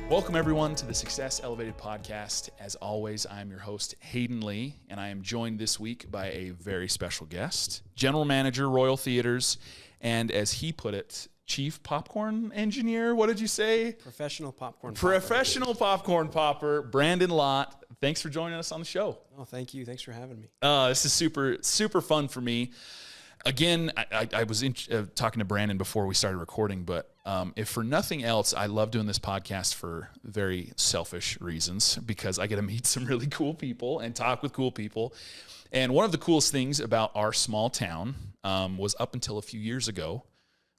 Welcome, everyone, to the Success Elevated podcast. As always, I'm your host, Hayden Lee, and I am joined this week by a very special guest, General Manager, Royal Theaters, and as he put it, Chief Popcorn Engineer. What did you say? Professional popcorn popper, Brandon Lott. Thanks for joining us on the show. Oh, thank you. Thanks for having me. This is super fun for me. Again, I was talking to Brandon before we started recording, but if for nothing else, I love doing this podcast for very selfish reasons because I get to meet some really cool people and talk with cool people. And one of the coolest things about our small town was up until a few years ago,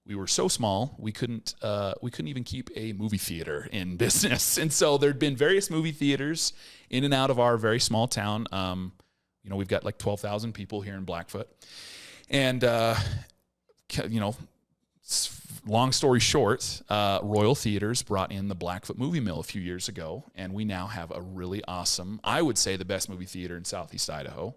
we were so small we couldn't even keep a movie theater in business, and so there'd been various movie theaters in and out of our very small town. We've got like 12,000 people here in Blackfoot. And, long story short, Royal Theaters brought in the Blackfoot Movie Mill a few years ago, and we now have a really awesome, I would say the best movie theater in Southeast Idaho,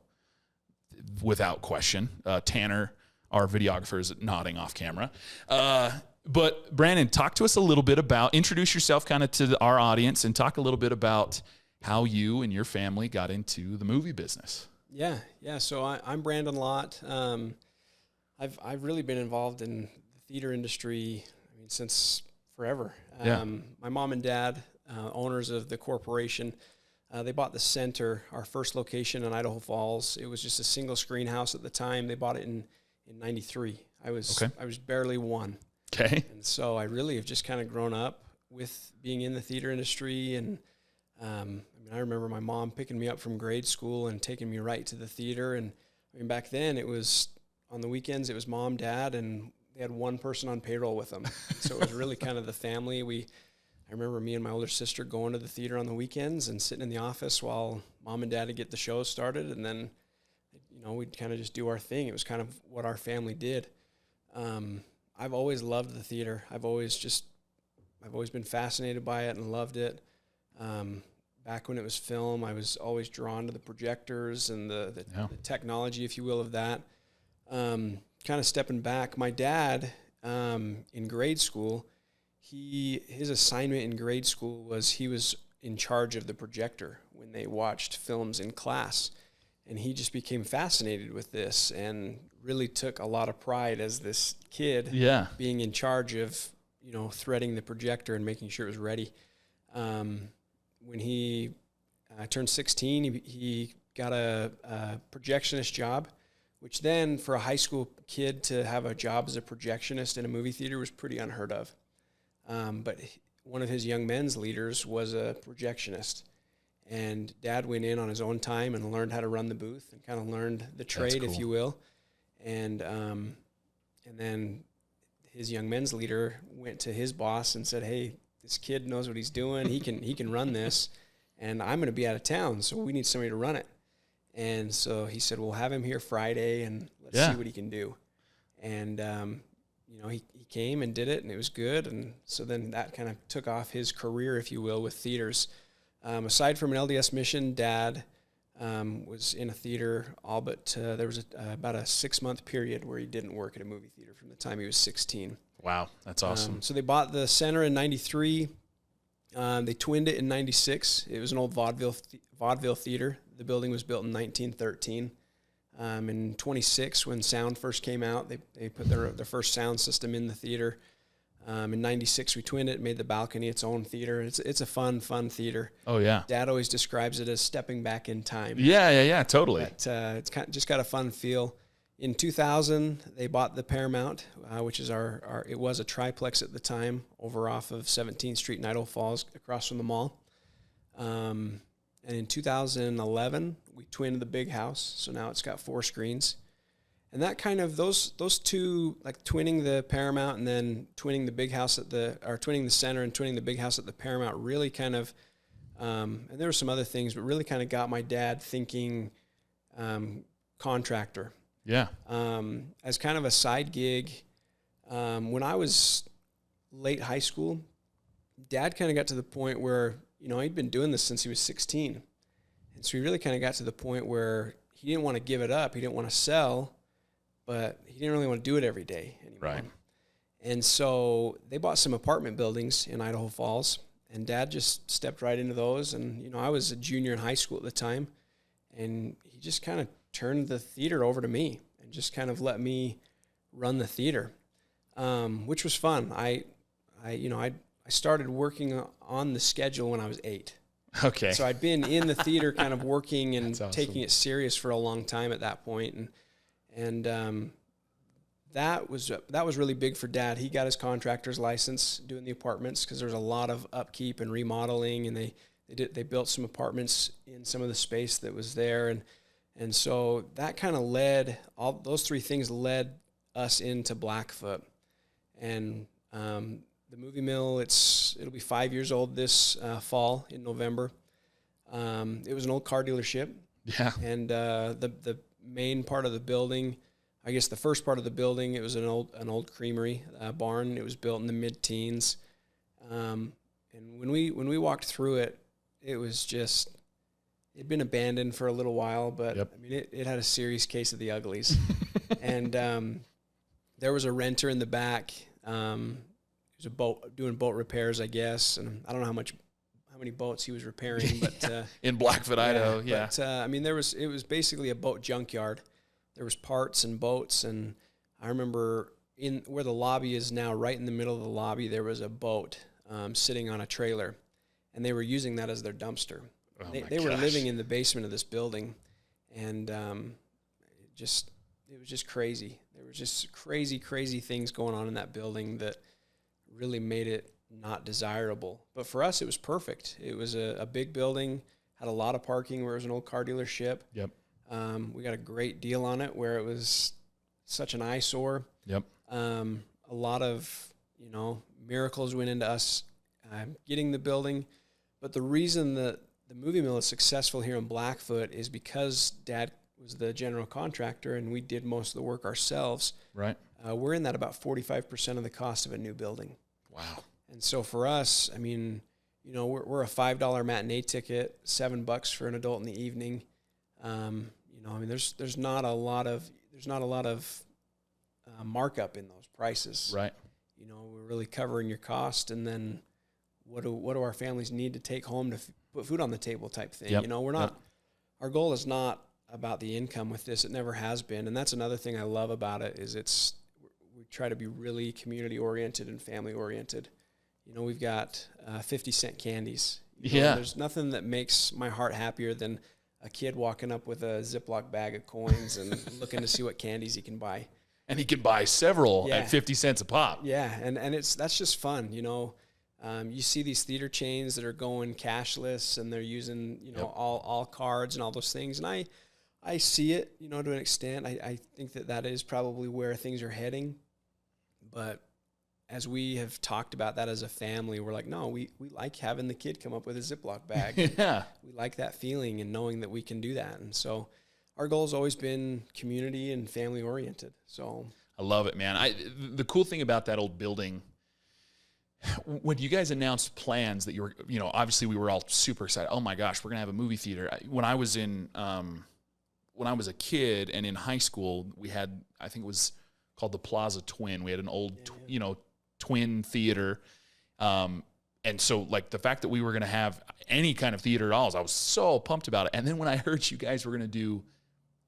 without question. Tanner, our videographer, is nodding off camera. But Brandon, talk to us a little bit introduce yourself kind of to our audience and talk a little bit about how you and your family got into the movie business. Yeah. So I'm Brandon Lott. I've really been involved in the theater industry, since forever. My mom and dad, owners of the corporation, they bought the center, our first location in Idaho Falls. It was just a single screen house at the time. They bought it in 93. I was barely one. Okay. And so I really have just kind of grown up with being in the theater industry. And I remember my mom picking me up from grade school and taking me right to the theater. And back then it was on the weekends, it was mom, dad, and they had one person on payroll with them. So it was really kind of the family. I remember me and my older sister going to the theater on the weekends and sitting in the office while mom and dad would get the show started. And then, we'd kind of just do our thing. It was kind of what our family did. I've always loved the theater. I've always been fascinated by it and loved it. Back when it was film, I was always drawn to the projectors and the technology, if you will, of that. Kind of stepping back, my dad, in grade school, his assignment in grade school was he was in charge of the projector when they watched films in class. And he just became fascinated with this and really took a lot of pride as this kid being in charge of, threading the projector and making sure it was ready. When he turned 16, he got a projectionist job, which then for a high school kid to have a job as a projectionist in a movie theater was pretty unheard of. But one of his young men's leaders was a projectionist. And Dad went in on his own time and learned how to run the booth and kind of learned the trade, if you will. And then his young men's leader went to his boss and said, "Hey, this kid knows what he's doing. He can run this, and I'm going to be out of town, so we need somebody to run it." And so he said, "We'll have him here Friday, and let's see what he can do." And he came and did it, and it was good. And so then that kind of took off his career, if you will, with theaters. Aside from an LDS mission, Dad was in a theater, all but there was about a 6-month period where he didn't work at a movie theater from the time he was 16. Wow, that's awesome. So they bought the center in 93. They twinned it in 96. It was an old vaudeville theater. The building was built in 1913. In 26, when sound first came out, they put their first sound system in the theater. In 96, we twinned it, made the balcony its own theater. It's a fun theater. Oh, yeah. Dad always describes it as stepping back in time. Yeah, totally. But, it's just got a fun feel. In 2000, they bought the Paramount, which is it was a triplex at the time, over off of 17th Street in Idaho Falls, across from the mall. And in 2011, we twinned the big house, so now it's got 4 screens. And that kind of, those two, like twinning the Paramount and then twinning the big house twinning the center and twinning the big house at the Paramount really kind of, and there were some other things, but really kind of got my dad thinking contractor. Yeah. As kind of a side gig, when I was late high school, Dad kind of got to the point where, he'd been doing this since he was 16. And so he really kind of got to the point where he didn't want to give it up. He didn't want to sell, but he didn't really want to do it every day anymore. Right. And so they bought some apartment buildings in Idaho Falls, and Dad just stepped right into those. And, you know, I was a junior in high school at the time, and he just kind of turned the theater over to me and just kind of let me run the theater, which was fun. I started working on the schedule when I was 8. Okay. So I'd been in the theater kind of working and awesome. taking it serious for a long time at that point. And that was really big for Dad. He got his contractor's license doing the apartments because there was a lot of upkeep and remodeling, and they built some apartments in some of the space that was there. And so that kind of led, all those 3 things led us into Blackfoot. And the movie mill, it'll be 5 years old this fall in November. It was an old car dealership. Yeah. And the main part of the building, I guess the first part of the building, it was an old creamery barn. It was built in the mid-teens. And when we walked through it, it was just, it'd been abandoned for a little while, but Yep. I mean, it had a serious case of the uglies. And there was a renter in the back. He was doing boat repairs, I guess, and I don't know how many boats he was repairing, but in Blackfoot, Idaho, yeah. But I mean, it was basically a boat junkyard. There was parts and boats, and I remember in where the lobby is now, right in the middle of the lobby, there was a boat sitting on a trailer, and they were using that as their dumpster. They were living in the basement of this building, and it was just crazy. There were just crazy things going on in that building that really made it not desirable. But for us, it was perfect. It was a big building, had a lot of parking where it was an old car dealership. Yep. We got a great deal on it where it was such an eyesore. Yep. A lot of, miracles went into us getting the building. But the reason that the movie mill is successful here in Blackfoot is because Dad was the general contractor and we did most of the work ourselves. Right. We're in that about 45% of the cost of a new building. Wow. And so for us, I mean, we're a $5 matinee ticket, $7 for an adult in the evening. I mean, there's not a lot of markup in those prices. Right. We're really covering your cost, and then what do our families need to take home to put food on the table type thing. Yep. We're not. Yep. Our goal is not about the income with this. It never has been, and that's another thing I love about it is we try to be really community oriented and family oriented. We've got 50-cent candies. There's nothing that makes my heart happier than a kid walking up with a Ziploc bag of coins and looking to see what candies he can buy. And he can buy several at 50 cents a pop. Yeah, and that's just fun, You see these theater chains that are going cashless and they're using, Yep. all cards and all those things. And I see it, to an extent. I think that is probably where things are heading. But as we have talked about that as a family, we're like, no, we like having the kid come up with a Ziploc bag. Yeah. We like that feeling and knowing that we can do that. And so our goal has always been community and family oriented. So I love it, man. The cool thing about that old building, when you guys announced plans that you were, obviously we were all super excited. Oh my gosh, we're going to have a movie theater. When I was a kid and in high school, we had, I think it was called the Plaza Twin. We had an old, twin theater. And so like the fact that we were going to have any kind of theater at all, I was so pumped about it. And then when I heard you guys were going to do,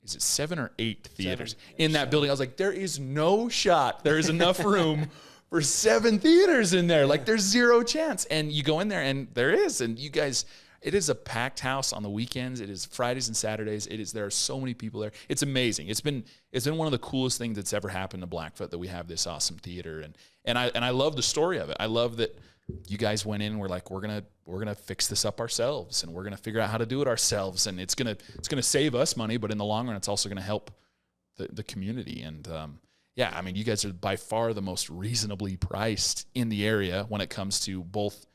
is it 7 or 8 theaters in that building? I was like, there is no shot. There is enough room for 7 theaters in there. Yeah. Like there's zero chance. And you go in there and there is, and you guys, it is a packed house on the weekends. It is Fridays and Saturdays. There are so many people there. It's amazing. It's been one of the coolest things that's ever happened to Blackfoot that we have this awesome theater. And I love the story of it. I love that you guys went in and were like, we're gonna fix this up ourselves, and we're gonna figure out how to do it ourselves, and it's gonna save us money, but in the long run, it's also gonna help the community. And I mean, you guys are by far the most reasonably priced in the area when it comes to both,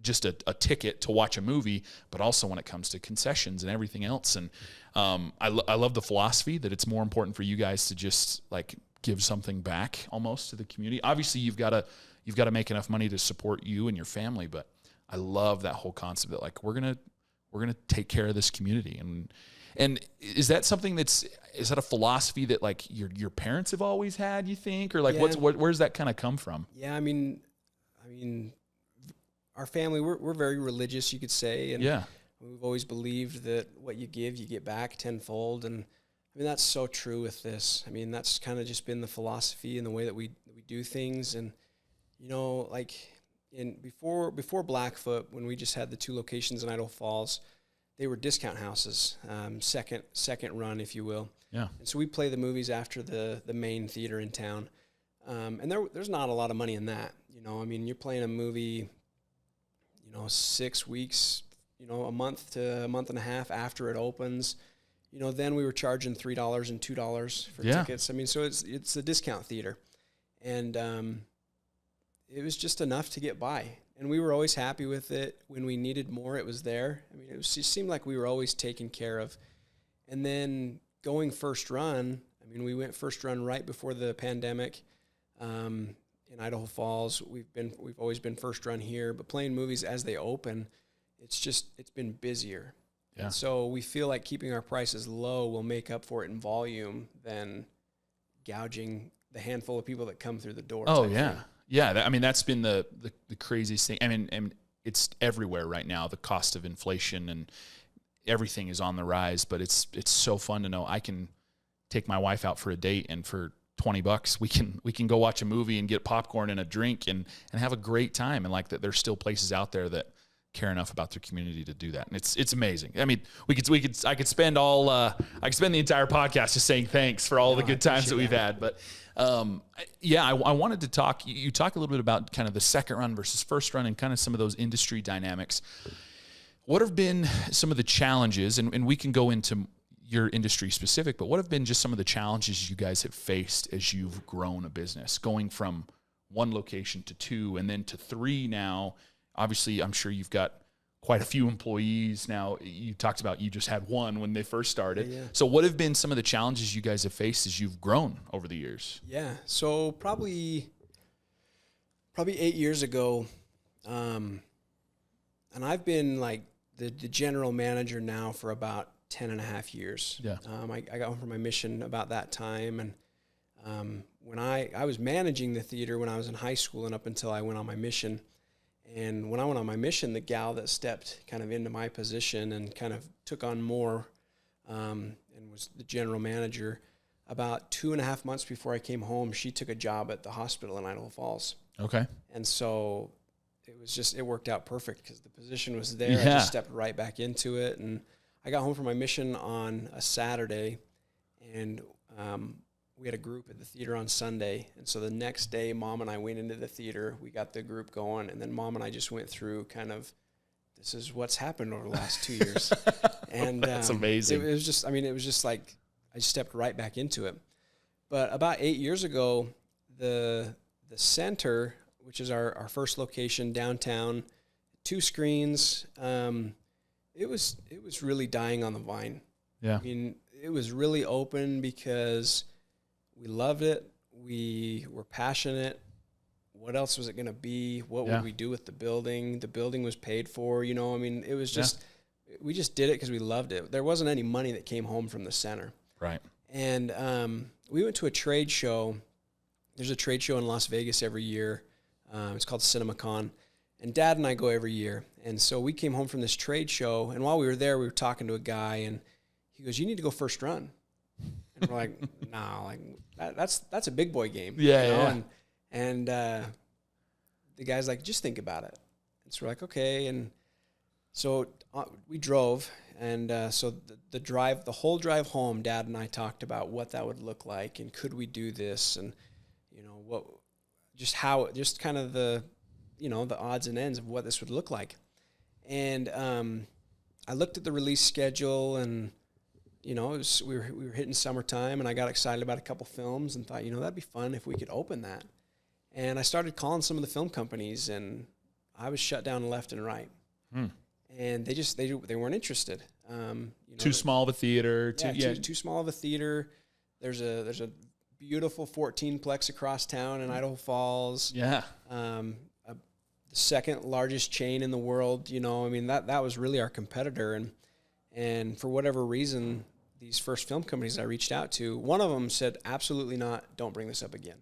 just a ticket to watch a movie, but also when it comes to concessions and everything else. And I love the philosophy that it's more important for you guys to just like give something back almost to the community. Obviously, you've got to make enough money to support you and your family, but I love that whole concept that like we're gonna take care of this community. And is that something is that a philosophy that like your parents have always had, you think, or like where's that kind of come from? Yeah, I mean, our family, we're very religious, you could say. And Yeah. we've always believed that what you give, you get back tenfold. And I mean, that's so true with this. I mean, that's kind of just been the philosophy and the way that we do things. And, you know, like before Blackfoot, when we just had the 2 locations in Idaho Falls, they were discount houses, second run, if you will. Yeah. And so we play the movies after the main theater in town. And there's not a lot of money in that. You know, I mean, you're playing a movie, you know, 6 weeks, you know, a month to a month and a half after it opens. You know, then we were charging $3 and $2 for tickets. I mean, so it's a discount theater. And it was just enough to get by. And we were always happy with it. When we needed more, it was there. I mean, it just seemed like we were always taken care of. And then going first run, I mean, we went first run right before the pandemic in Idaho Falls. We've always been first run here, but playing movies as they open, it's been busier. Yeah. And so we feel like keeping our prices low will make up for it in volume than gouging the handful of people that come through the door. Oh, yeah. Thing. Yeah. I mean, that's been the craziest thing. I mean, and it's everywhere right now, the cost of inflation and everything is on the rise, but it's so fun to know I can take my wife out for a date, and for $20 we can go watch a movie and get popcorn and a drink and have a great time. And like that, there's still places out there that care enough about their community to do that. And it's amazing. I mean, I could spend the entire podcast just saying thanks for all the good times that we've had. But I wanted to talk, you talk a little bit about kind of the second run versus first run and kind of some of those industry dynamics. What have been some of the challenges, and we can go into your industry specific, but what have been just some of the challenges you guys have faced as you've grown a business, going from 1 location to 2 and then to 3 now? Obviously, I'm sure you've got quite a few employees now. You talked about you just had 1 when they first started. Yeah. So what have been some of the challenges you guys have faced as you've grown over the years? Yeah. So probably 8 years ago, and I've been like the general manager now for about 10 and a half years. Yeah. I got home from my mission about that time. And when I was managing the theater when I was in high school and up until I went on my mission. And when I went on my mission, the gal that stepped kind of into my position and kind of took on more and was the general manager, about 2.5 months before I came home, she took a job at the hospital in Idaho Falls. Okay. And so it worked out perfect because the position was there. Yeah. I just stepped right back into it. And I got home from my mission on a Saturday, and we had a group at the theater on Sunday. And so the next day, Mom and I went into the theater. We got the group going, and then Mom and I just went through kind of, this is what's happened over the last 2 years. And that's amazing. It was just like I stepped right back into it. But about 8 years ago, the center, which is our first location downtown, 2 screens, it was really dying on the vine. Yeah. I mean, it was really open because we loved it. We were passionate. What else was it going to be? What would we do with the building? The building was paid for, you know. I mean, it was just, we just did it because we loved it. There wasn't any money that came home from the center. Right. And we went to a trade show. There's a trade show in Las Vegas every year. It's called CinemaCon. And Dad and I go every year. And so we came home from this trade show. And while we were there, we were talking to a guy. And he goes, "You need to go first run." And we're like, "No, like that's a big boy game." Yeah, you know? yeah. And the guy's like, "Just think about it." And so we're like, "Okay." And so we drove. And so the whole drive home, Dad and I talked about what that would look like, and could we do this, and you know just kind of the odds and ends of what this would look like. And I looked at the release schedule, and we were hitting summertime, and I got excited about a couple films and thought, that'd be fun if we could open that. And I started calling some of the film companies, and I was shut down left and right. And they weren't interested. Too small of a theater. Too small of a theater. There's a beautiful 14-plex across town in Idaho Falls. Yeah. The second largest chain in the world. That was really our competitor. And for whatever reason, these first film companies I reached out to, one of them said, "Absolutely not. Don't bring this up again."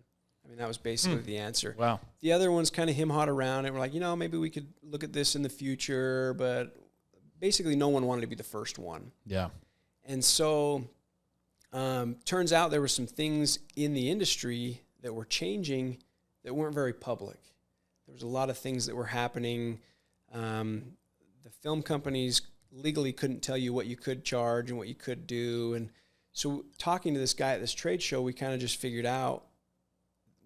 I mean, that was basically the answer. Wow. The other ones kind of him-hawed around and were like, maybe we could look at this in the future, but basically no one wanted to be the first one. Yeah. And so turns out there were some things in the industry that were changing that weren't very public. There was a lot of things that were happening. The film companies legally couldn't tell you what you could charge and what you could do. And so talking to this guy at this trade show, we kind of just figured out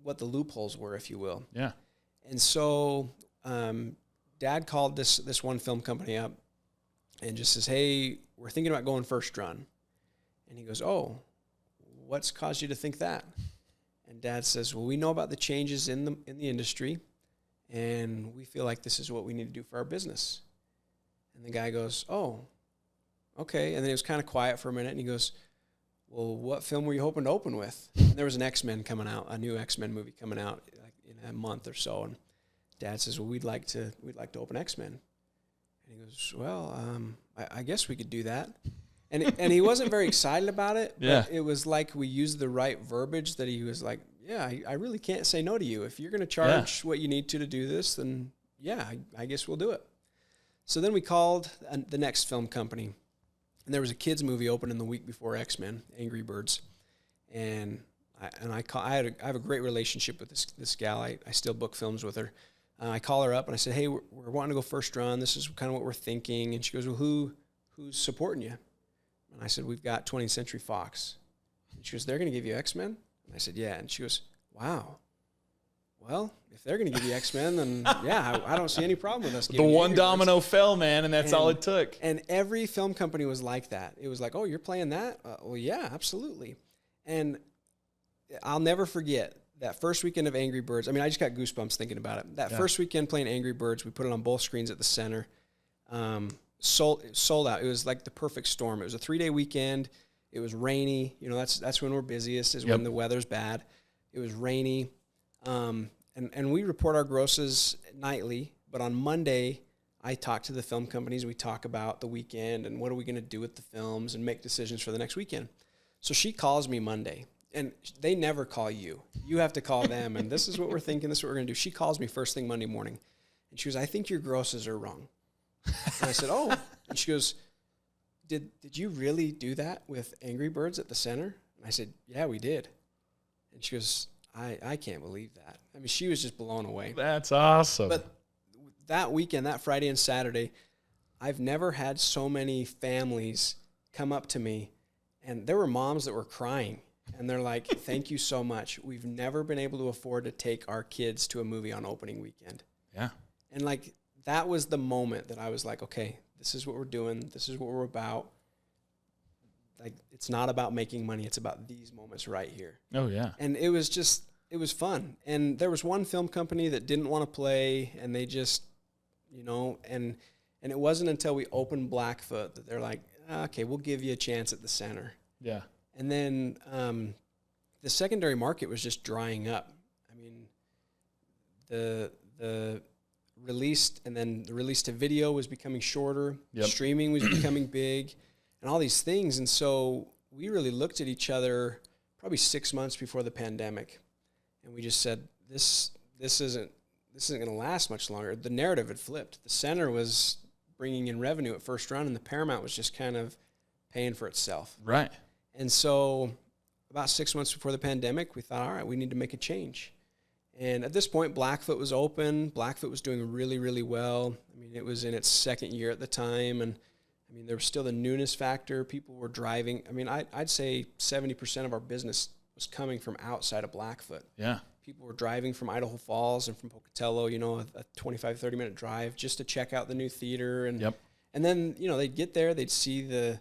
what the loopholes were, if you will. Yeah. And so Dad called this one film company up and just says, hey, we're thinking about going first run. And he goes, oh, what's caused you to think that? And Dad says, well, we know about the changes in the industry, and we feel like this is what we need to do for our business. And the guy goes, oh, okay. And then he was kind of quiet for a minute, and he goes, well, what film were you hoping to open with? And there was an X-Men coming out, a new X-Men movie coming out like in a month or so. And Dad says, well, we'd like to open X-Men. And he goes, well, I guess we could do that. And he wasn't very excited about it, but it was like we used the right verbiage that he was like, yeah, I really can't say no to you. If you're going to charge what you need to do this, then yeah, I guess we'll do it. So then we called the next film company, and there was a kids movie opening the week before X-Men, Angry Birds. And I have a great relationship with this gal. I still book films with her. I call her up and I said, hey, we're wanting to go first run. This is kind of what we're thinking. And she goes, well, who's supporting you? And I said, we've got 20th Century Fox. And she goes, they're going to give you X-Men? And I said, yeah. And she goes, wow. Well, if they're going to give you X-Men, then yeah, I don't see any problem with us giving The you one domino fell, man, and that's all it took. And every film company was like that. It was like, oh, you're playing that? Well, yeah, absolutely. And I'll never forget that first weekend of Angry Birds. I mean, I just got goosebumps thinking about it. That first weekend playing Angry Birds, we put it on both screens at the center. Sold out. It was like the perfect storm. It was a 3-day weekend. It was rainy. You know, that's when we're busiest, is when the weather's bad. It was rainy. And we report our grosses nightly, but on Monday, I talk to the film companies. We talk about the weekend and what are we going to do with the films and make decisions for the next weekend. So she calls me Monday, and they never call you. You have to call them, and this is what we're thinking. This is what we're going to do. She calls me first thing Monday morning, and she goes, I think your grosses are wrong. And I said, oh. And she goes, did you really do that with Angry Birds at the center? And I said, yeah, we did. And she goes, I can't believe that. I mean, she was just blown away. That's awesome. But that weekend, that Friday and Saturday, I've never had so many families come up to me, and there were moms that were crying. And they're like, thank you so much. We've never been able to afford to take our kids to a movie on opening weekend. Yeah. And like, that was the moment that I was like, okay, this is what we're doing. This is what we're about. Like, it's not about making money. It's about these moments right here. Oh, yeah. And it was fun. And there was one film company that didn't want to play, and they just, you know, and it wasn't until we opened Blackfoot that they're like, okay, we'll give you a chance at the center. Yeah. And then the secondary market was just drying up. I mean, the release to video was becoming shorter. Yep. Streaming was becoming big, and all these things. And so we really looked at each other probably 6 months before the pandemic, and we just said, this isn't going to last much longer. The narrative had flipped. The center was bringing in revenue at first run, and the Paramount was just kind of paying for itself. Right. And so about 6 months before the pandemic, we thought, all right, we need to make a change. And at this point, Blackfoot was open. Blackfoot was doing really, really well. I mean, it was in its second year at the time. And, I mean, there was still the newness factor. People were driving. I mean, I'd say 70% of our business was coming from outside of Blackfoot. Yeah. People were driving from Idaho Falls and from Pocatello, you know, a 25, 30-minute drive just to check out the new theater. And, and then, you know, they'd get there. They'd see the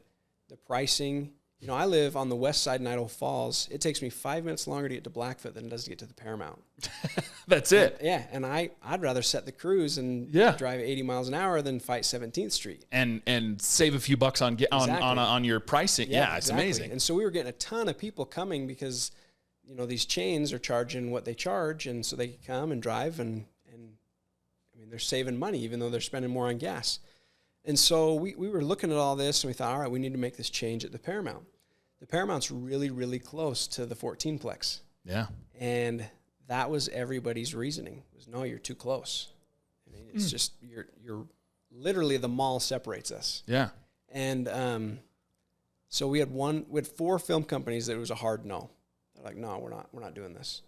pricing. You know, I live on the west side in Idaho Falls. It takes me 5 minutes longer to get to Blackfoot than it does to get to the Paramount. That's it. And I'd rather set the cruise and drive 80 miles an hour than fight 17th Street. And save a few bucks on your pricing. Yeah, it's amazing. And so we were getting a ton of people coming because, you know, these chains are charging what they charge, and so they can come and drive, and I mean, they're saving money even though they're spending more on gas. And so we were looking at all this, and we thought, all right, we need to make this change at the Paramount. The Paramount's really, really close to the 14-plex. Yeah. And that was everybody's reasoning. It was, no, you're too close. I mean, it's just, you're literally, the mall separates us. Yeah. And so we had 4 film companies that it was a hard no. They're like, no, we're not doing this.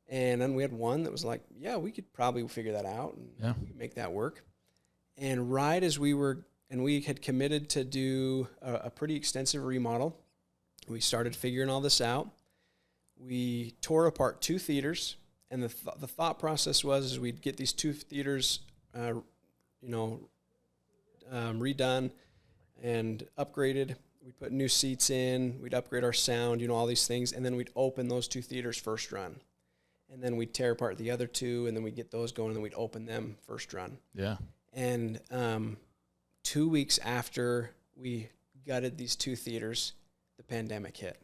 And then we had one that was like, yeah, we could probably figure that out and we could make that work. And right as we had committed to do a pretty extensive remodel, we started figuring all this out. We tore apart 2 theaters, and the thought process was we'd get these 2 theaters, redone and upgraded. We'd put new seats in. We'd upgrade our sound, all these things, and then we'd open those 2 theaters first run. And then we'd tear apart the other 2, and then we'd get those going, and then we'd open them first run. Yeah. And 2 weeks after we gutted these 2 theaters, the pandemic hit.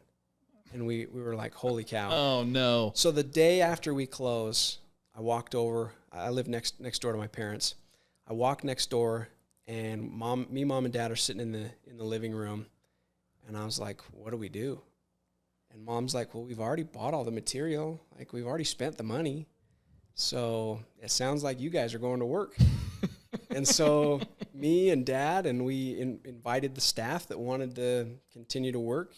And we were like, holy cow. Oh, no. So the day after we close, I walked over. I live next door to my parents. I walked next door, and mom and dad are sitting in the living room. And I was like, what do we do? And mom's like, well, we've already bought all the material. Like, we've already spent the money. So it sounds like you guys are going to work. And so me and dad, and we invited the staff that wanted to continue to work.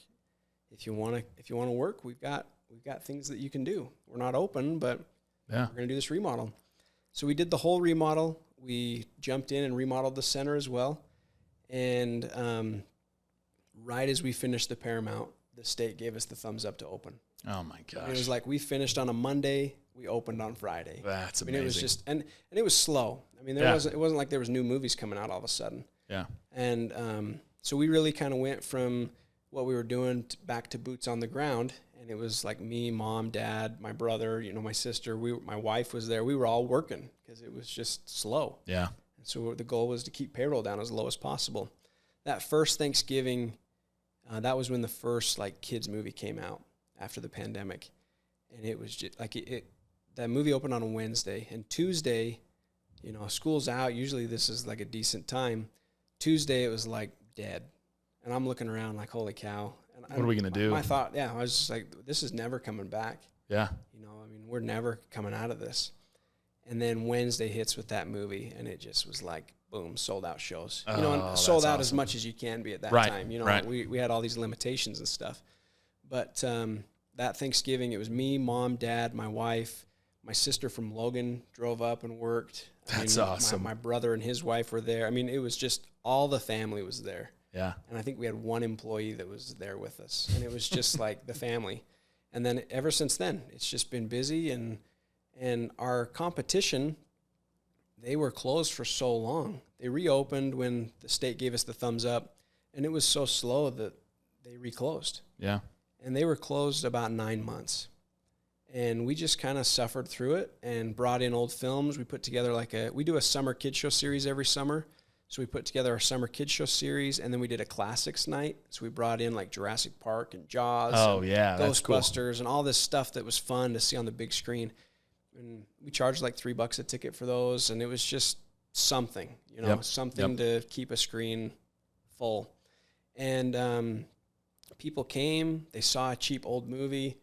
If you want to work, we've got things that you can do. We're not open, but we're going to do this remodel. So we did the whole remodel. We jumped in and remodeled the center as well. And right as we finished the Paramount, the state gave us the thumbs up to open. Oh my gosh! And it was like we finished on a Monday, we opened on Friday. That's amazing. I mean, it was just and it was slow. I mean, it wasn't like there was new movies coming out all of a sudden. Yeah. And so we really kind of went from what we were doing back to boots on the ground, and it was like me, mom, dad, my brother, my sister. My wife was there. We were all working because it was just slow. Yeah. And so the goal was to keep payroll down as low as possible. That first Thanksgiving, that was when the first kids movie came out after the pandemic, and it was just that movie opened on a Wednesday, and Tuesday, school's out. Usually this is like a decent time. Tuesday it was like dead, and I'm looking around like, holy cow! And what are we gonna do? My thought, I was just like, this is never coming back. Yeah. We're never coming out of this. And then Wednesday hits with that movie, and it just was like, boom, sold out shows. And sold out as much as you can be at that time. We had all these limitations and stuff. But that Thanksgiving, it was me, mom, dad, my wife, my sister from Logan drove up and worked. That's awesome. My brother and his wife were there. I mean, it was just all the family was there. Yeah. And I think we had one employee that was there with us, and it was just like the family. And then ever since then, it's just been busy, and our competition, they were closed for so long. They reopened when the state gave us the thumbs up, and it was so slow that they reclosed. Yeah. And they were closed about 9 months. And we just kind of suffered through it and brought in old films. We put together we do a summer kids show series every summer. So we put together our summer kids show series, and then we did a classics night. So we brought in Jurassic Park and Jaws, Ghostbusters, and all this stuff that was fun to see on the big screen. And we charged $3 a ticket for those, and it was just something, something to keep a screen full. And people came, they saw a cheap old movie,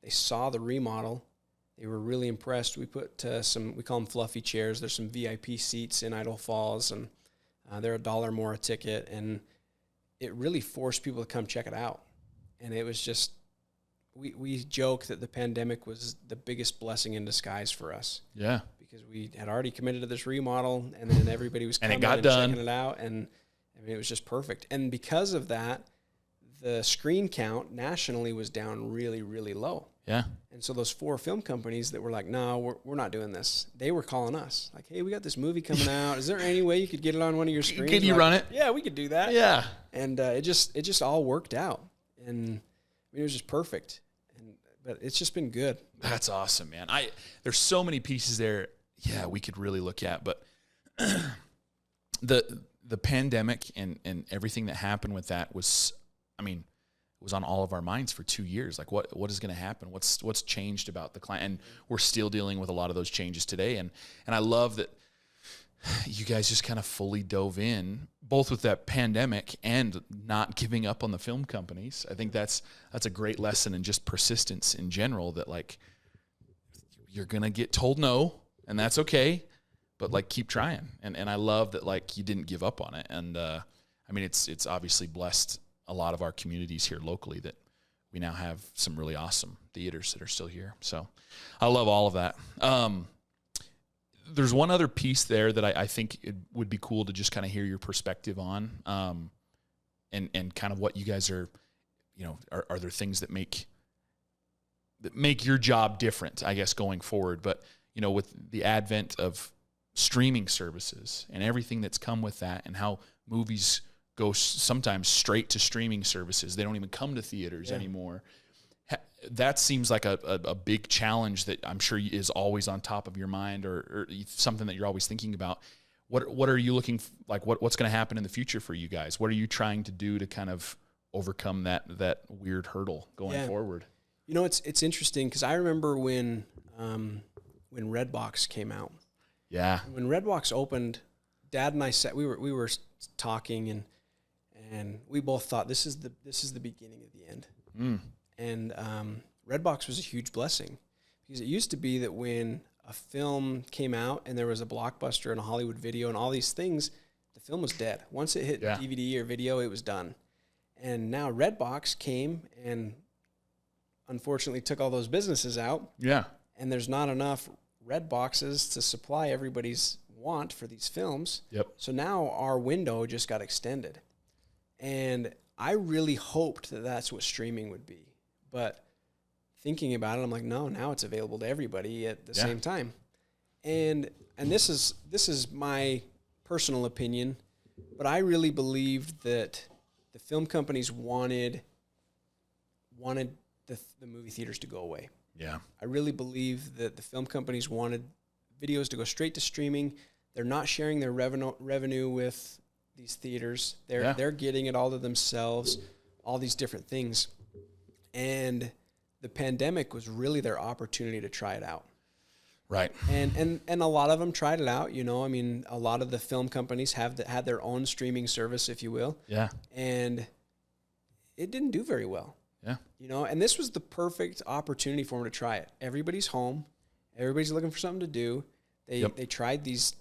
they saw the remodel, they were really impressed. We put we call them fluffy chairs. There's some VIP seats in Idaho Falls, and they're $1 more a ticket, and it really forced people to come check it out. And it was just, we joke that the pandemic was the biggest blessing in disguise for us. Yeah. Because we had already committed to this remodel, and then everybody was coming and it got and done. checking it out, and it was just perfect. And because of that, the screen count nationally was down really, really low. Yeah. And so those 4 film companies that were like, no, we're not doing this, they were calling us like, hey, we got this movie coming out. Is there any way you could get it on one of your screens? Can you run it? Yeah, we could do that. Yeah. And it just all worked out. And it was just perfect. But it's just been good. That's awesome, man. There's so many pieces there. Yeah, we could really look at, but the pandemic and everything that happened with that was, it was on all of our minds for 2 years. Like what is going to happen? What's changed about the client? And we're still dealing with a lot of those changes today. And I love that you guys just kind of fully dove in, both with that pandemic and not giving up on the film companies. I think that's a great lesson in just persistence in general, that you're going to get told no, and that's okay, but like keep trying. And I love that like you didn't give up on it. And I mean, it's obviously blessed a lot of our communities here locally that we now have some really awesome theaters that are still here. So I love all of that. There's one other piece there that I think it would be cool to just kind of hear your perspective on, and kind of what you guys are, you know, are there things that make your job different, I guess, going forward. But, you know, with the advent of streaming services and everything that's come with that, and how movies go sometimes straight to streaming services, they don't even come to theaters anymore. That seems like a big challenge that I'm sure is always on top of your mind, or something that you're always thinking about. What are you looking like? What's going to happen in the future for you guys? What are you trying to do to kind of overcome that weird hurdle going forward? You know, it's interesting because I remember when Redbox came out. Yeah. When Redbox opened, Dad and I sat. We were talking, and we both thought this is the beginning of the end. And Redbox was a huge blessing, because it used to be that when a film came out and there was a Blockbuster and a Hollywood Video and all these things, the film was dead. Once it hit DVD or video, it was done. And now Redbox came and unfortunately took all those businesses out. Yeah. And there's not enough Red boxes to supply everybody's want for these films. Yep. So now our window just got extended. And I really hoped that that's what streaming would be. But thinking about it, I'm like, no, now it's available to everybody at the same time. And this is my personal opinion, but I really believed that the film companies wanted the movie theaters to go away. Yeah. I really believe that the film companies wanted videos to go straight to streaming. They're not sharing their revenue with these theaters. They're getting it all to themselves, all these different things. And the pandemic was really their opportunity to try it out. Right. And a lot of them tried it out, you know. I mean, a lot of the film companies had their own streaming service, if you will. Yeah. And it didn't do very well. Yeah. You know, and this was the perfect opportunity for them to try it. Everybody's home. Everybody's looking for something to do. They tried these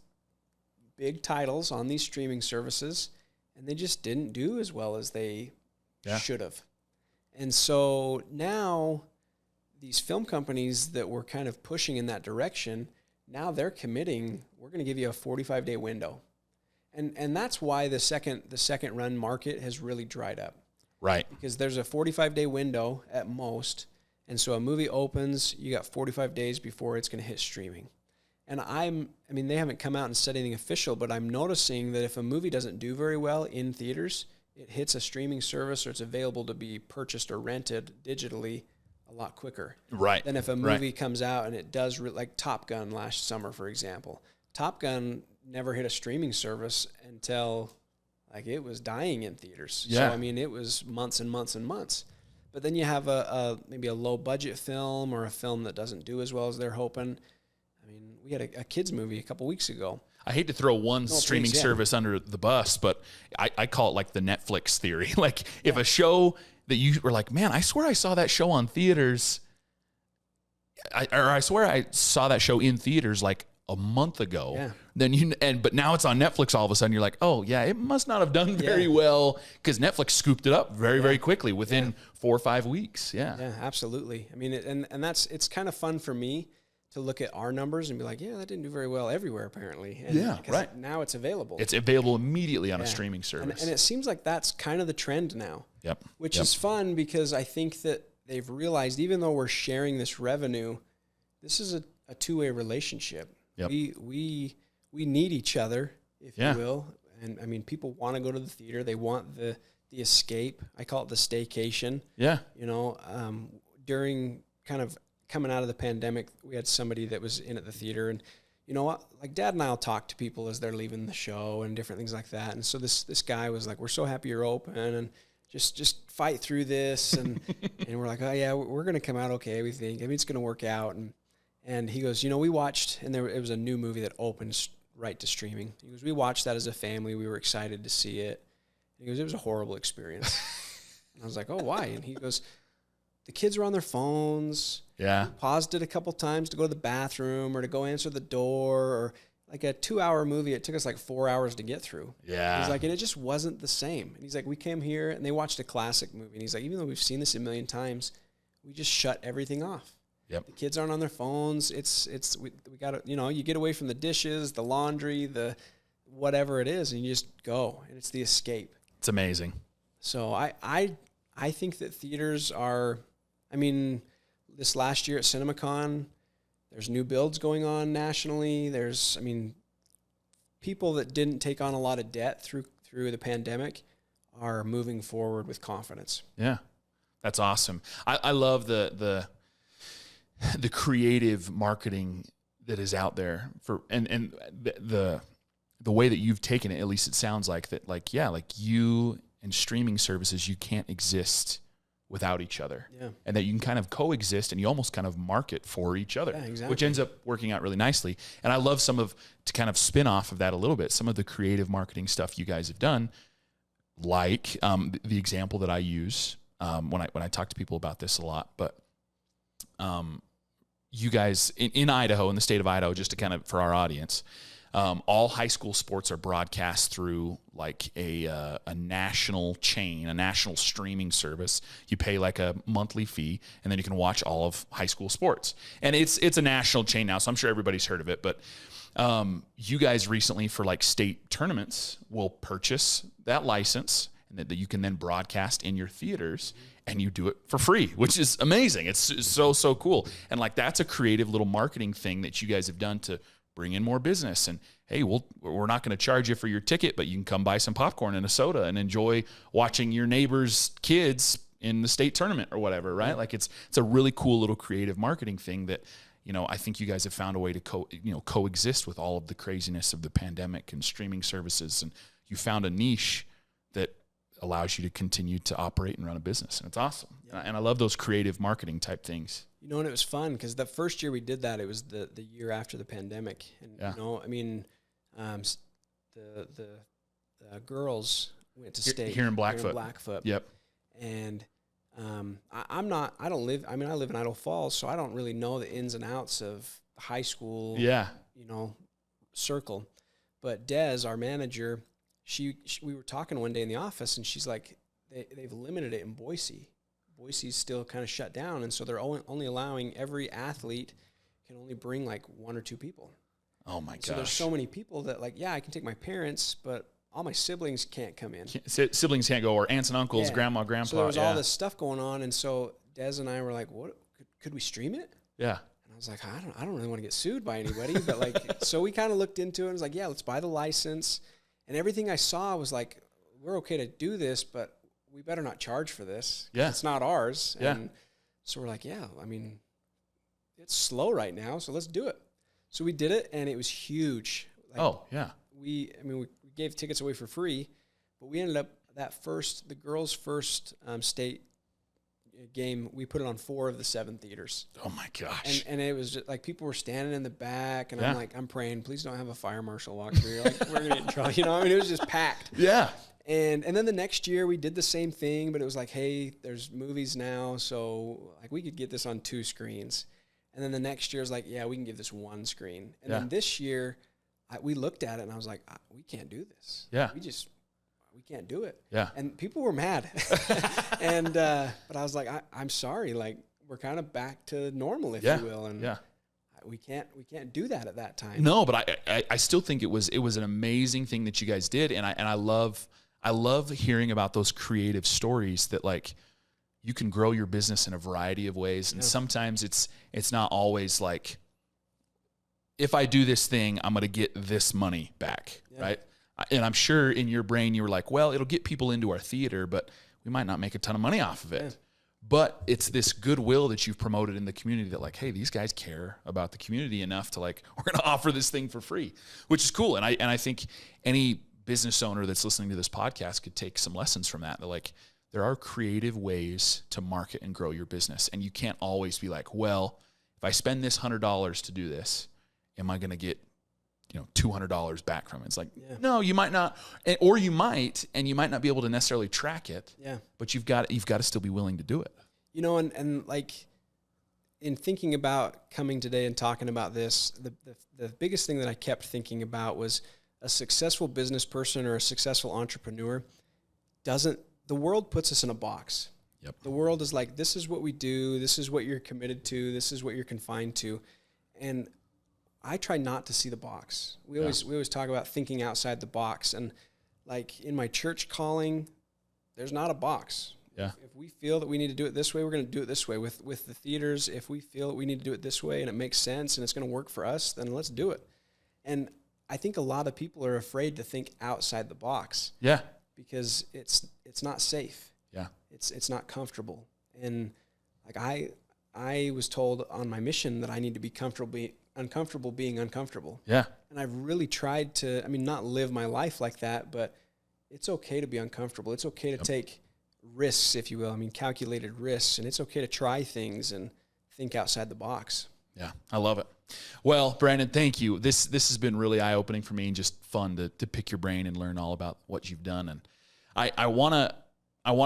big titles on these streaming services, and they just didn't do as well as they should have. And so now these film companies that were kind of pushing in that direction, now they're committing, we're going to give you a 45-day window. And that's why the second run market has really dried up. Right. Because there's a 45-day window at most. And so a movie opens, you got 45 days before it's going to hit streaming. And I mean, they haven't come out and said anything official, but I'm noticing that if a movie doesn't do very well in theaters, it hits a streaming service, or it's available to be purchased or rented digitally a lot quicker. Right. Than if a movie comes out and it does, like Top Gun last summer, for example. Top Gun never hit a streaming service until, like, it was dying in theaters. Yeah. So, I mean, it was months and months and months. But then you have maybe a low-budget film, or a film that doesn't do as well as they're hoping. I mean, we had a kids movie a couple weeks ago. I hate to throw one streaming service under the bus, but I call it like the Netflix theory. Like, if a show that you were like, man, I swear I saw that show on theaters, I swear I saw that show in theaters like a month ago. Yeah. But now it's on Netflix all of a sudden. You're like, oh yeah, it must not have done very well, because Netflix scooped it up very quickly within 4 or 5 weeks. Yeah. Yeah, absolutely. I mean, and it's kind of fun for me to look at our numbers and be like, yeah, that didn't do very well everywhere apparently. And now it's available. It's available immediately on a streaming service. And it seems like that's kind of the trend now. Yep. Which is fun, because I think that they've realized, even though we're sharing this revenue, this is a two-way relationship. Yep. We need each other, if you will. And I mean, people want to go to the theater. They want the escape. I call it the staycation. Yeah. You know, during kind of coming out of the pandemic, we had somebody that was in at the theater, and you know what, like Dad and I'll talk to people as they're leaving the show and different things like that. And so this guy was like, we're so happy you're open, and just fight through this. And and we're like, oh yeah, we're going to come out okay, we think. I mean, it's going to work out. And he goes, you know, we watched, and it was a new movie that opened right to streaming. He goes, we watched that as a family. We were excited to see it. And he goes, it was a horrible experience. And I was like, oh, why? And he goes, the kids were on their phones. Yeah. We paused it a couple times to go to the bathroom or to go answer the door, or like a 2-hour movie. It took us like 4 hours to get through. Yeah. He's like, and it just wasn't the same. And he's like, we came here and they watched a classic movie. And he's like, even though we've seen this a million times, we just shut everything off. Yep. The kids aren't on their phones. We got to, you get away from the dishes, the laundry, the whatever it is, and you just go, and it's the escape. It's amazing. So I think that theaters are, this last year at CinemaCon, there's new builds going on nationally. There's, people that didn't take on a lot of debt through the pandemic are moving forward with confidence. Yeah. That's awesome. I love the creative marketing that is out there and the way that you've taken it. At least it sounds like that. Like you and streaming services, you can't exist without each other. Yeah. And that you can kind of coexist and you almost kind of market for each other, yeah, exactly. which ends up working out really nicely. And I love to kind of spin off of that a little bit, some of the creative marketing stuff you guys have done, like the example that I use when I talk to people about this a lot. But you guys in Idaho, in the state of Idaho, just to kind of, for our audience, all high school sports are broadcast through like a national chain, a national streaming service. You pay like a monthly fee, and then you can watch all of high school sports. And it's a national chain now, so I'm sure everybody's heard of it. But you guys recently, for like state tournaments, will purchase that license, and that you can then broadcast in your theaters, and you do it for free, which is amazing. It's so cool. And like, that's a creative little marketing thing that you guys have done to bring in more business. And hey, we're not going to charge you for your ticket, but you can come buy some popcorn and a soda and enjoy watching your neighbor's kids in the state tournament or whatever, right? Like it's a really cool little creative marketing thing that, I think you guys have found a way to coexist with all of the craziness of the pandemic and streaming services. And you found a niche that allows you to continue to operate and run a business. And it's awesome. Yeah. And I love those creative marketing type things. And it was fun because the first year we did that, it was the year after the pandemic. And, the girls went to state. Here in Blackfoot. Yep. And I live in Idaho Falls, so I don't really know the ins and outs of the high school, circle. But Des, our manager, we were talking one day in the office, and she's like, they've limited it in Boise. Boise's still kind of shut down, and so they're only allowing every athlete can only bring like 1 or 2 people. Oh my gosh! So there's so many people that like, I can take my parents, but all my siblings can't come in. Siblings can't go, or aunts and uncles, grandma, grandpa. So there was all this stuff going on, and so Des and I were like, "What? Could we stream it?" Yeah. And I was like, "I don't really want to get sued by anybody," but like, so we kind of looked into it and was like, "Yeah, let's buy the license." And everything I saw was like, "We're okay to do this, but we better not charge for this. Yeah. It's not ours." Yeah. And so we're like, "Yeah, it's slow right now, so let's do it." So we did it, and it was huge. Like, we gave tickets away for free, but we ended up the girls' first state game, we put it on 4 of the 7 theaters. Oh my gosh. And it was just like people were standing in the back, and I'm praying, please don't have a fire marshal walk through. Like, we're gonna get in trouble. It was just packed. Yeah. And then the next year we did the same thing, but it was like, hey, there's movies now, so like we could get this on 2 screens. And then the next year was like, yeah, we can give this 1 screen. And then this year we looked at it, and I was like, we can't do this. Yeah. We can't do it. Yeah. And people were mad. And but I was like, I'm sorry, like we're kind of back to normal, if you will. And we can't do that at that time. No, but I still think it was an amazing thing that you guys did, and I love hearing about those creative stories that like you can grow your business in a variety of ways, and sometimes it's not always like, if I do this thing, I'm going to get this money back, right? And I'm sure in your brain you were like, well, it'll get people into our theater, but we might not make a ton of money off of it. Yeah. But it's this goodwill that you've promoted in the community that like, hey, these guys care about the community enough to like, we're going to offer this thing for free, which is cool. And I think any business owner that's listening to this podcast could take some lessons from that. They're like, there are creative ways to market and grow your business. And you can't always be like, well, if I spend this $100 to do this, am I going to get, $200 back from it? It's like, no, you might not, or you might, and you might not be able to necessarily track it. Yeah. But you've got to still be willing to do it. You know, and like in thinking about coming today and talking about this, the biggest thing that I kept thinking about was a successful business person or a successful entrepreneur the world puts us in a box. Yep. The world is like, this is what we do. This is what you're committed to. This is what you're confined to. And I try not to see the box. We always talk about thinking outside the box. And like in my church calling, there's not a box. Yeah. If we feel that we need to do it this way, we're going to do it this way. With the theaters, if we feel that we need to do it this way and it makes sense and it's going to work for us, then let's do it. And I think a lot of people are afraid to think outside the box. Yeah. Because it's not safe. Yeah. It's not comfortable. And like I was told on my mission that I need to be uncomfortable being uncomfortable. Yeah. And I've really tried to, not live my life like that, but it's okay to be uncomfortable. It's okay to take risks, if you will. Calculated risks, and it's okay to try things and think outside the box. Yeah, I love it. Well, Brandon, thank you. This has been really eye-opening for me and just fun to pick your brain and learn all about what you've done. And I wanna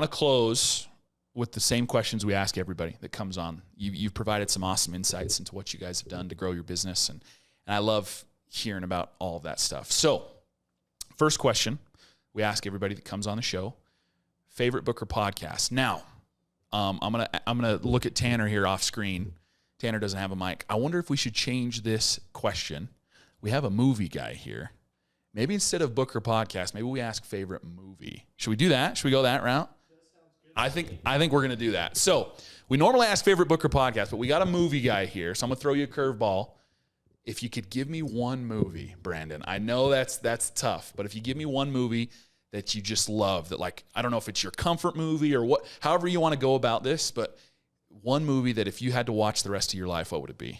close with the same questions we ask everybody that comes on. You've provided some awesome insights into what you guys have done to grow your business, and I love hearing about all of that stuff. So, first question we ask everybody that comes on the show: favorite book or podcast? Now, I'm gonna look at Tanner here off screen. Tanner doesn't have a mic. I wonder if we should change this question. We have a movie guy here. Maybe instead of book or podcast, maybe we ask favorite movie. Should we do that? Should we go that route? I think we're going to do that. So we normally ask favorite book or podcast, but we got a movie guy here. So I'm going to throw you a curveball. If you could give me one movie, Brandon, I know that's tough, but if you give me one movie that you just love, that like, I don't know if it's your comfort movie or what, however you want to go about this, but one movie that if you had to watch the rest of your life, what would it be?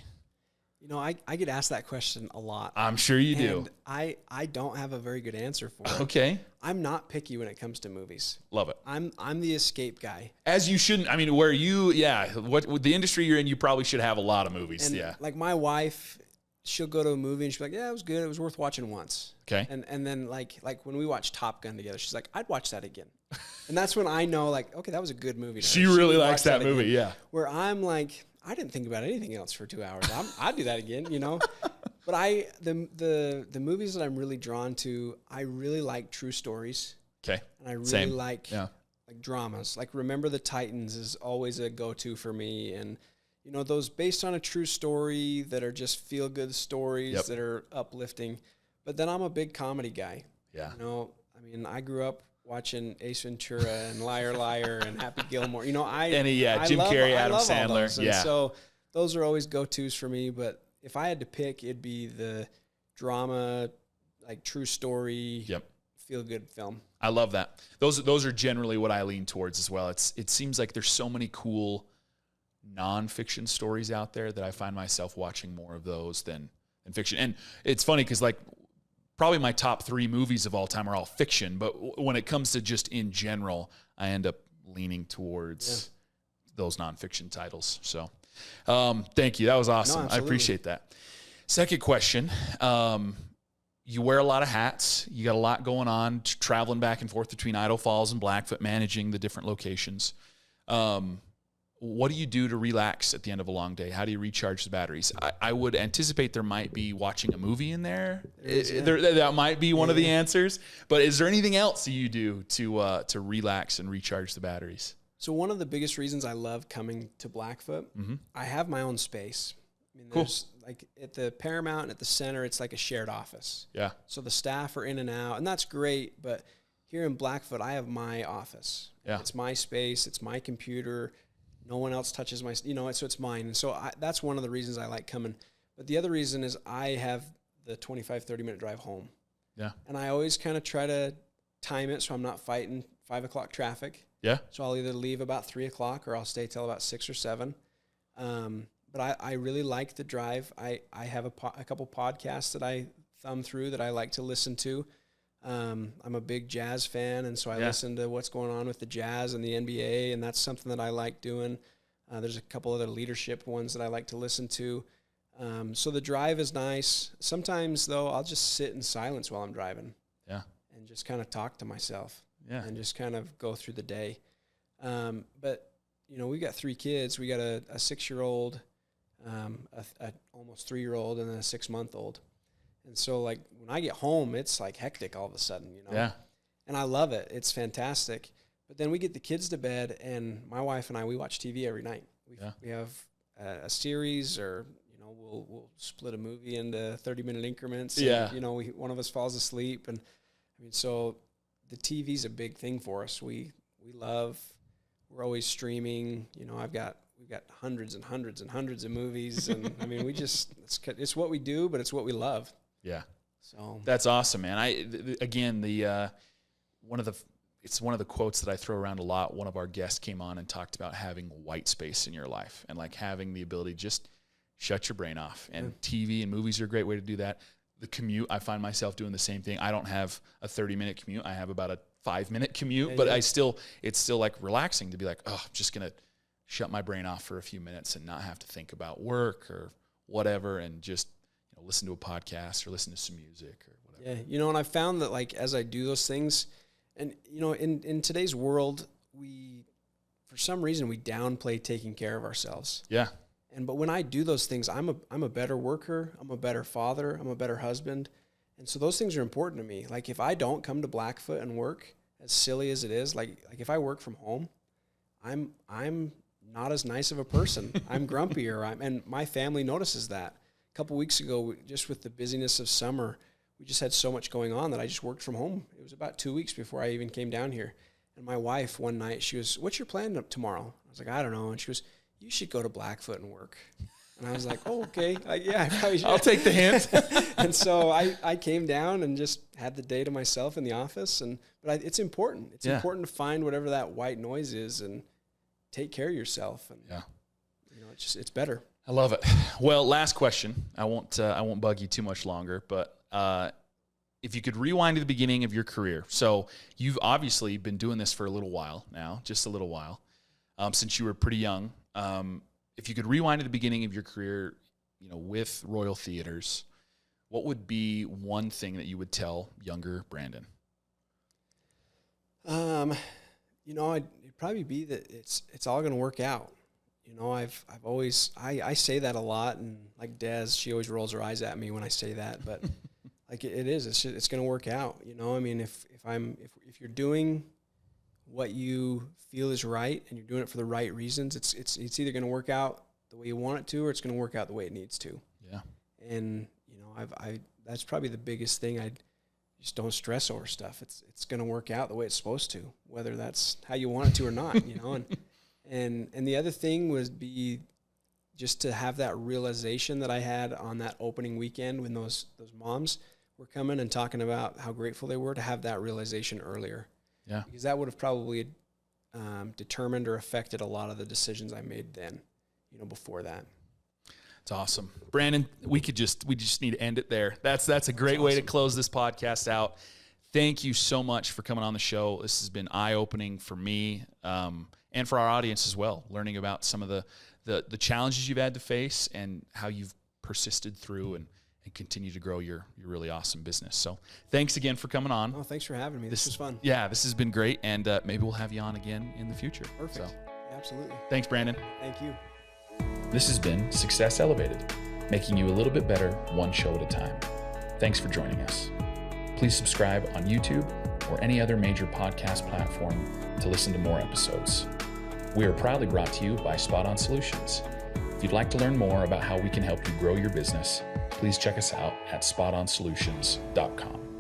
I get asked that question a lot. I'm sure you do. And I don't have a very good answer for it. Okay. I'm not picky when it comes to movies. Love it. I'm the escape guy. As you shouldn't. What the industry you're in, you probably should have a lot of movies. And like my wife, she'll go to a movie and she'll be like, yeah, it was good. It was worth watching once. Okay. And then like when we watch Top Gun together, she's like, I'd watch that again. And that's when I know, like, okay, that was a good movie. She really likes that movie, yeah. Where I'm like, I didn't think about anything else for 2 hours. I'd do that again, But the movies that I'm really drawn to, I really like true stories. Okay. And I really like dramas. Like Remember the Titans is always a go-to for me. And, those based on a true story that are just feel-good stories that are uplifting. But then I'm a big comedy guy. Yeah. I grew up watching Ace Ventura and Liar Liar and Happy Gilmore. Jim Carrey, Adam Sandler. And so those are always go-tos for me. But if I had to pick, it'd be the drama, like true story, feel-good film. I love that. Those are generally what I lean towards as well. It seems like there's so many cool nonfiction stories out there that I find myself watching more of those than fiction. And it's funny because like probably my top 3 movies of all time are all fiction, but when it comes to just in general, I end up leaning towards those nonfiction titles. So thank you. That was awesome. I appreciate that. Second question. You wear a lot of hats. You got a lot going on, traveling back and forth between Idaho Falls and Blackfoot, managing the different locations. What do you do to relax at the end of a long day? How do you recharge the batteries? I would anticipate there might be watching a movie in there. That might be one of the answers. But is there anything else you do to relax and recharge the batteries? So one of the biggest reasons I love coming to Blackfoot, I have my own space. There's like at the Paramount and at the center, it's like a shared office. Yeah. So the staff are in and out, and that's great. But here in Blackfoot, I have my office. Yeah. It's my space. It's my computer. No one else touches my, so it's mine. And so that's one of the reasons I like coming. But the other reason is I have the 25, 30-minute drive home. Yeah. And I always kind of try to time it so I'm not fighting 5 o'clock traffic. Yeah. So I'll either leave about 3 o'clock or I'll stay till about 6 or 7. But I really like the drive. I have a couple podcasts that I thumb through that I like to listen to. I'm a big jazz fan, and so I listen to what's going on with the Jazz and the NBA, and that's something that I like doing. There's a couple other leadership ones that I like to listen to. So the drive is nice. Sometimes, though, I'll just sit in silence while I'm driving. Yeah. And just kind of talk to myself. Yeah. And just kind of go through the day. But we got 3 kids. We got a 6-year-old, a almost 3-year-old, and then a 6-month-old. And so like when I get home, it's like hectic all of a sudden, Yeah. And I love it. It's fantastic. But then we get the kids to bed, and my wife and I, we watch TV every night. We have a series, or we'll split a movie into 30-minute increments. Yeah. And, one of us falls asleep, and I mean, so the TV's a big thing for us. We're always streaming. We've got hundreds and hundreds and hundreds of movies, and I mean, it's what we do, but it's what we love. Yeah. So that's awesome, man. It's one of the quotes that I throw around a lot. One of our guests came on and talked about having white space in your life, and like having the ability to just shut your brain off. And TV and movies are a great way to do that. The commute, I find myself doing the same thing. I don't have a 30-minute commute. I have about a 5-minute commute, but it's still like relaxing to be like, I'm just going to shut my brain off for a few minutes and not have to think about work or whatever, and just listen to a podcast or listen to some music or whatever. Yeah, and I found that like as I do those things, and in today's world, for some reason we downplay taking care of ourselves. Yeah. But when I do those things, I'm a better worker, I'm a better father, I'm a better husband. And so those things are important to me. Like if I don't come to Blackfoot and work, as silly as it is, like if I work from home, I'm not as nice of a person. I'm grumpier. And my family notices that. A couple weeks ago, just with the busyness of summer, we just had so much going on that I just worked from home. It was about 2 weeks before I even came down here. And my wife one night, she was, "What's your plan tomorrow?" I was like, "I don't know." And she goes, "You should go to Blackfoot and work." And I was like, "Oh, okay. Yeah, I probably should." I'll take the hint. And so I came down and just had the day to myself in the office. But it's important. It's important to find whatever that white noise is and take care of yourself. And it's better. I love it. Well, last question. I won't bug you too much longer, but if you could rewind to the beginning of your career. So you've obviously been doing this for a little while now, just a little while, since you were pretty young. If you could rewind to the beginning of your career, with Royal Theaters, what would be one thing that you would tell younger Brandon? It'd probably be that it's all going to work out. I've always, I say that a lot, and like Des, she always rolls her eyes at me when I say that, but like it is, it's going to work out. I mean, if you're doing what you feel is right and you're doing it for the right reasons, it's either going to work out the way you want it to, or it's going to work out the way it needs to. Yeah. And that's probably the biggest thing. I just don't stress over stuff. It's going to work out the way it's supposed to, whether that's how you want it to or not. And the other thing would be just to have that realization that I had on that opening weekend when those moms were coming and talking about how grateful they were, to have that realization earlier. Yeah. Because that would have probably determined or affected a lot of the decisions I made then, before that. It's awesome. Brandon, we just need to end it there. That's a great way to close this podcast out. Thank you so much for coming on the show. This has been eye-opening for me, and for our audience as well, learning about some of the challenges you've had to face and how you've persisted through and continue to grow your really awesome business. So thanks again for coming on. Oh, thanks for having me. This was fun. Yeah, this has been great, and maybe we'll have you on again in the future. Perfect. So, absolutely. Thanks, Brandon. Thank you. This has been Success Elevated, making you a little bit better one show at a time. Thanks for joining us. Please subscribe on YouTube or any other major podcast platform to listen to more episodes. We are proudly brought to you by Spot On Solutions. If you'd like to learn more about how we can help you grow your business, please check us out at spotonsolutions.com.